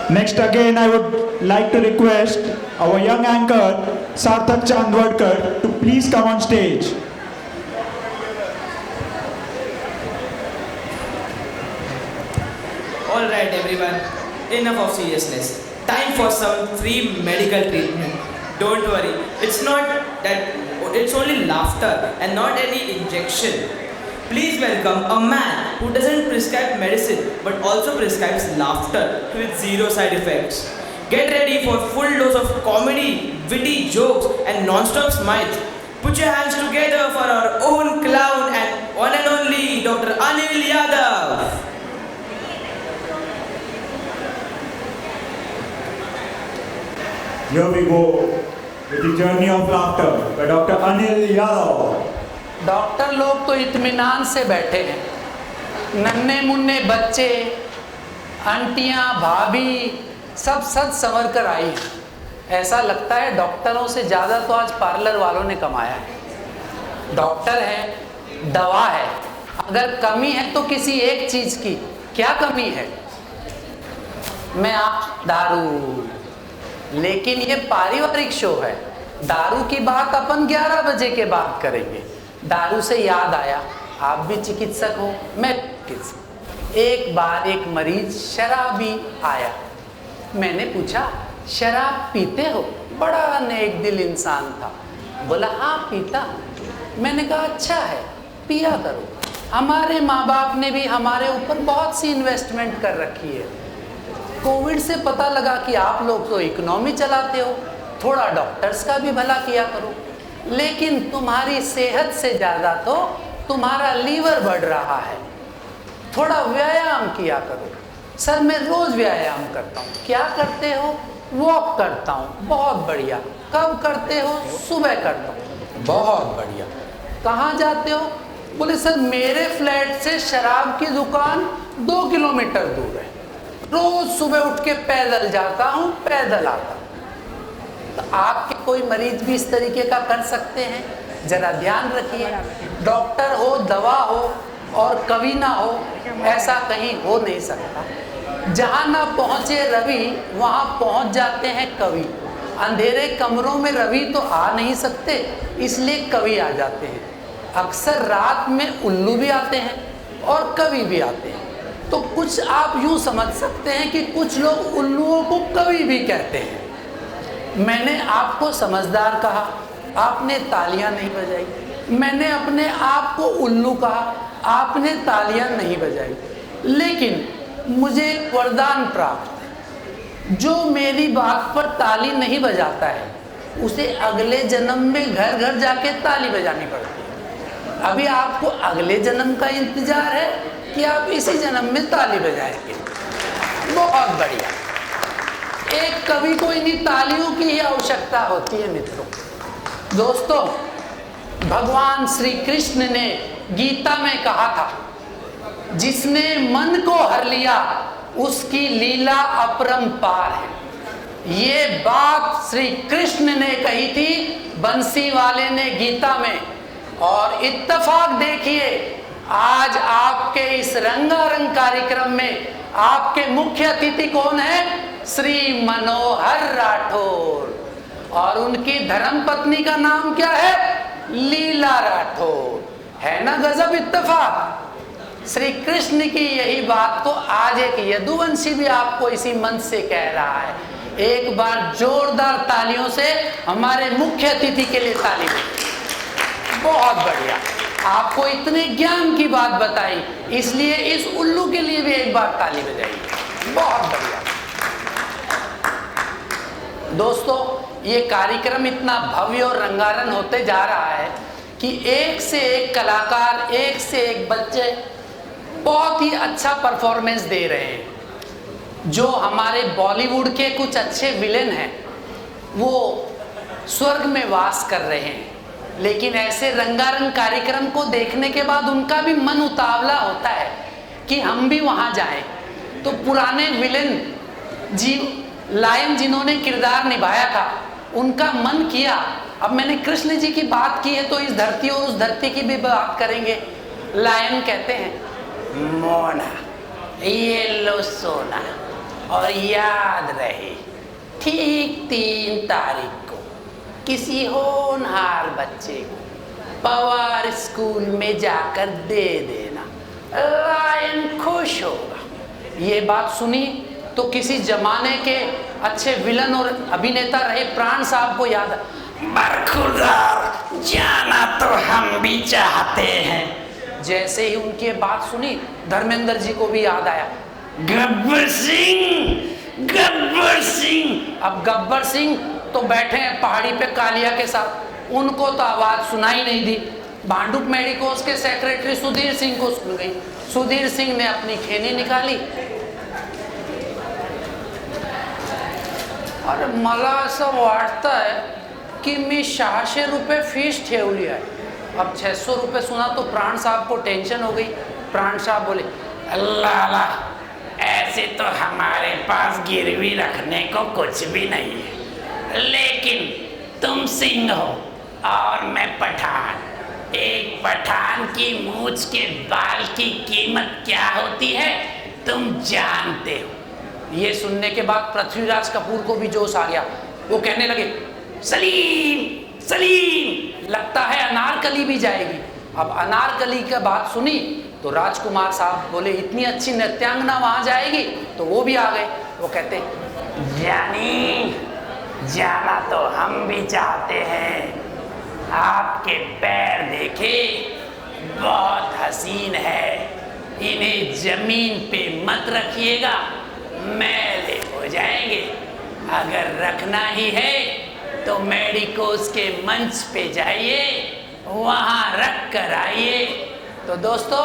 Next again, I would like to request our young anchor, Sarthak Chandwadkar, to please come on stage. Alright everyone, enough of seriousness. Time for some free medical treatment. Don't worry, it's not that, it's only laughter and not any injection. Please welcome a man who doesn't prescribe medicine but also prescribes laughter with zero side effects. Get ready for full dose of comedy, witty jokes and non-stop smiles. Put your hands together for our own clown and one and only Dr. Anil Yadav. Here we go with the journey of laughter by Dr. Anil Yadav. Doctor लोग तो इत्मीनान से बैठे हैं। नन्हे मुन्ने बच्चे, आंटियां, भाभी सब सज संवर कर आई हैं। ऐसा लगता है डॉक्टरों से ज़्यादा तो आज पार्लर वालों ने कमाया है। डॉक्टर है, दवा है, अगर कमी है तो किसी एक चीज़ की। क्या कमी है? मैं आप दारू। लेकिन ये पारिवारिक शो है, दारू की बात अपन 11 बजे के बाद करेंगे। दारू से याद आया, आप भी चिकित्सक हो, मैं चिकित्सक। एक बार एक मरीज शराबी आया। मैंने पूछा, शराब पीते हो? बड़ा नेक दिल इंसान था, बोला हाँ पीता। मैंने कहा अच्छा है, पिया करो। हमारे माँ बाप ने भी हमारे ऊपर बहुत सी इन्वेस्टमेंट कर रखी है। कोविड से पता लगा कि आप लोग तो इकोनॉमी चलाते हो, थोड़ा डॉक्टर्स का भी भला किया करो। लेकिन तुम्हारी सेहत से ज़्यादा तो तुम्हारा लीवर बढ़ रहा है, थोड़ा व्यायाम किया करो। सर मैं रोज़ व्यायाम करता हूँ। क्या करते हो? वॉक करता हूँ। बहुत बढ़िया। कब करते हो? सुबह करता हूँ। बहुत बढ़िया। कहाँ जाते हो? बोले सर मेरे फ्लैट से शराब की दुकान 2 किलोमीटर दूर है, रोज़ सुबह उठ के पैदल जाता हूँ, पैदल आता हूँ। तो आपके कोई मरीज भी इस तरीके का कर सकते हैं। जरा ध्यान रखिए, डॉक्टर हो, दवा हो और कवि ना हो, ऐसा कहीं हो नहीं सकता। जहाँ ना पहुँचे रवि, वहाँ पहुँच जाते हैं कवि। अंधेरे कमरों में रवि तो आ नहीं सकते, इसलिए कवि आ जाते हैं। अक्सर रात में उल्लू भी आते हैं और कवि भी आते हैं। तो कुछ आप यूँ समझ सकते हैं कि कुछ लोग उल्लुओं को कवि भी कहते हैं। मैंने आपको समझदार कहा, आपने तालियां नहीं बजाई। मैंने अपने आप को उल्लू कहा, आपने तालियां नहीं बजाई। लेकिन मुझे वरदान प्राप्त है, जो मेरी बात पर ताली नहीं बजाता है उसे अगले जन्म में घर घर जाके ताली बजानी पड़ती है। अभी आपको अगले जन्म का इंतजार है कि आप इसी जन्म में ताली बजाएंगे। बहुत बढ़िया। एक कवि को इन्हीं तालियों की ही आवश्यकता होती है। मित्रों, दोस्तों, भगवान श्री कृष्ण ने गीता में कहा था, जिसने मन को हर लिया उसकी लीला अपरंपार है। ये बात श्री कृष्ण ने कही थी, बंसी वाले ने गीता में। और इत्तेफाक देखिए, आज आपके इस रंगारंग कार्यक्रम में आपके मुख्य अतिथि कौन है? श्री मनोहर राठौर। और उनकी धर्मपत्नी का नाम क्या है? लीला राठौर। है ना गजब इत्तेफाक। श्री कृष्ण की यही बात को आज एक यदुवंशी भी आपको इसी मंच से कह रहा है। एक बार जोरदार तालियों से हमारे मुख्य अतिथि के लिए ताली दें। बहुत बढ़िया। आपको इतने ज्ञान की बात बताई, इसलिए इस उल्लू के लिए भी एक बार ताली बजाइए। बहुत बढ़िया। दोस्तों, ये कार्यक्रम इतना भव्य और रंगारंग होते जा रहा है कि एक से एक कलाकार, एक से एक बच्चे बहुत ही अच्छा परफॉर्मेंस दे रहे हैं। जो हमारे बॉलीवुड के कुछ अच्छे विलेन हैं वो स्वर्ग में वास कर रहे हैं, लेकिन ऐसे रंगारंग कार्यक्रम को देखने के बाद उनका भी मन उतावला होता है कि हम भी वहाँ जाएं। तो पुराने विलेन लायन जिन्होंने किरदार निभाया था, उनका मन किया अब मैंने कृष्ण जी की बात की है तो इस धरती और उस धरती की भी बात करेंगे। लायन कहते हैं, मोना ये लो सोना, और याद रहे, ठीक 3 तारीख को किसी होनहार बच्चे को पवार स्कूल में जाकर दे देना, लायन खुश होगा। ये बात सुनी तो किसी जमाने के अच्छे विलन और अभिनेता रहे प्राण साहब को याद, बरखुरदार जाना तो हम भी चाहते हैं। जैसे ही उनकी ये बात सुनी धर्मेंद्र जी को भी याद आया, गब्बर सिंह, गब्बर सिंह। अब गब्बर सिंह तो बैठे हैं पहाड़ी पे कालिया के साथ, उनको तो आवाज सुनाई नहीं दी। भांडुप मेडिकोस के सेक्रेटरी सुधीर सिंह को सुन गई। सुधीर सिंह ने अपनी खेनी निकाली, और मला असं वाटतं आहे की मी 600 रुपये फीस ठेवली आहे। अब 600 रुपये सुना तो प्राण साहब को टेंशन हो गई। प्राण साहब बोले, अल्लाह अल्लाह, ऐसे तो हमारे पास गिरवी रखने को कुछ भी नहीं है, लेकिन तुम सिंह हो और मैं पठान। एक पठान की मूछ के बाल की कीमत क्या होती है तुम जानते हो। ये सुनने के बाद पृथ्वीराज कपूर को भी जोश आ गया। वो कहने लगे, सलीम सलीम, लगता है अनारकली भी जाएगी। अब अनारकली की बात सुनी तो राजकुमार साहब बोले, इतनी अच्छी नृत्यांगना वहां जाएगी, तो वो भी आ गए। वो कहते, जानी जाना तो हम भी चाहते हैं, आपके पैर देखे बहुत हसीन है, इन्हें जमीन पे मत रखिएगा, मैले हो जाएंगे। अगर रखना ही है तो मेडिकोस के मंच पे जाइए, वहाँ रख कर आइए। तो दोस्तों,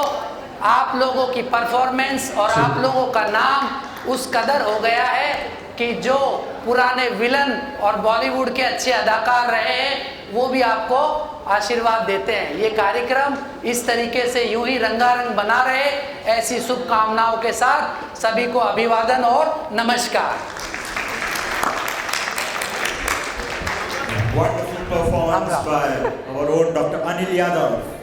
आप लोगों की परफॉर्मेंस और आप लोगों का नाम उस कदर हो गया है कि जो पुराने विलन और बॉलीवुड के अच्छे अदाकार रहे हैं वो भी आपको आशीर्वाद देते हैं। ये कार्यक्रम इस तरीके से यूं ही रंगारंग बना रहे, ऐसी शुभकामनाओं के साथ सभी को अभिवादन और नमस्कार। Wonderful performance by our own Dr. Anil Yadav.